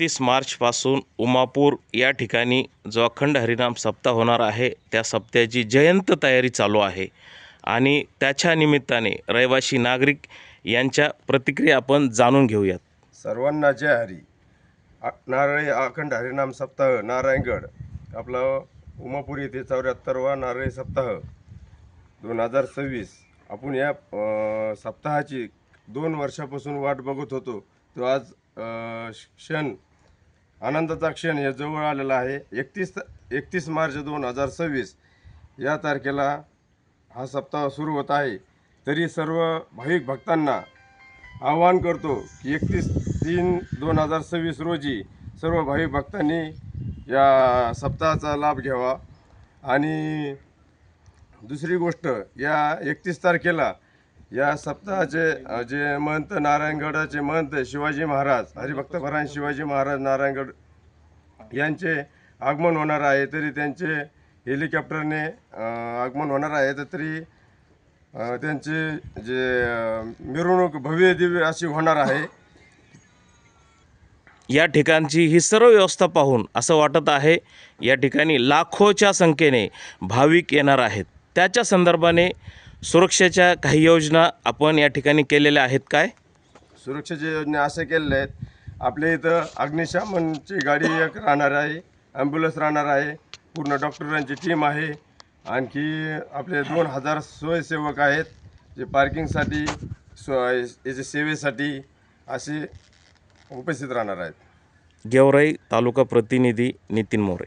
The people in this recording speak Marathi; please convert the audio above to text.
31 मार्चपासून उमापूर या ठिकाणी जो अखंड हरिनाम सप्ताह होणार आहे त्या सप्त्याची जयंत तयारी चालू आहे आणि त्याच्या निमित्ताने रहिवासी नागरिक यांच्या प्रतिक्रिया आपण जाणून घेऊयात। सर्वांना जय हरी। नारळी अखंड हरिनाम सप्ताह नारायणगड आपला उमापूर येथे 74वा नारळी सप्ताह 2026। आपण या सप्ताहाची 2 वर्षापासून वाट बघत होतो। तो आज क्षण आनंदाचा क्षण हे जवळ आलेला आहे। 31 मार्च 2026 या तारखेला हा सप्ताह सुरू होत आहे। तरी सर्व भाविक भक्तांना आवाहन करतो की 31/3/2026 रोजी सर्व भाविक भक्तांनी या सप्ताहाचा लाभ घ्यावा। आणि दुसरी गोष्ट, या 31 तारखेला या सप्ताहाचे जे महंत नारायणगडाचे महंत शिवाजी महाराज हरिभक्तपरायण शिवाजी महाराज नारायणगड यांचे आगमन होणार आहे। तरी त्यांचे हेलिकॉप्टरने आगमन होणार आहे। तरी त्यांचे जे मिरवणूक भव्य दिव्य अशी होणार आहे। या ठिकाणची ही सर्व व्यवस्था पाहून असं वाटत आहे या ठिकाणी लाखोच्या संख्येने भाविक येणार आहेत। त्याच्या संदर्भाने सुरक्षेच्या काही योजना आपण या ठिकाणी केलेल्या आहेत काय? सुरक्षेच्या योजना असे केलेल्या आहेत, आपल्या इथं अग्निशमनची गाडी एक राहणार आहे, ॲम्ब्युलन्स राहणार आहे, पूर्ण डॉक्टरांची टीम आहे। आणखी आपले 2000 स्वयंसेवक आहेत जे पार्किंगसाठी याच्या सेवेसाठी असे उपस्थित राहणार आहेत। गेवराई तालुका प्रतिनिधी नितीन मोरे।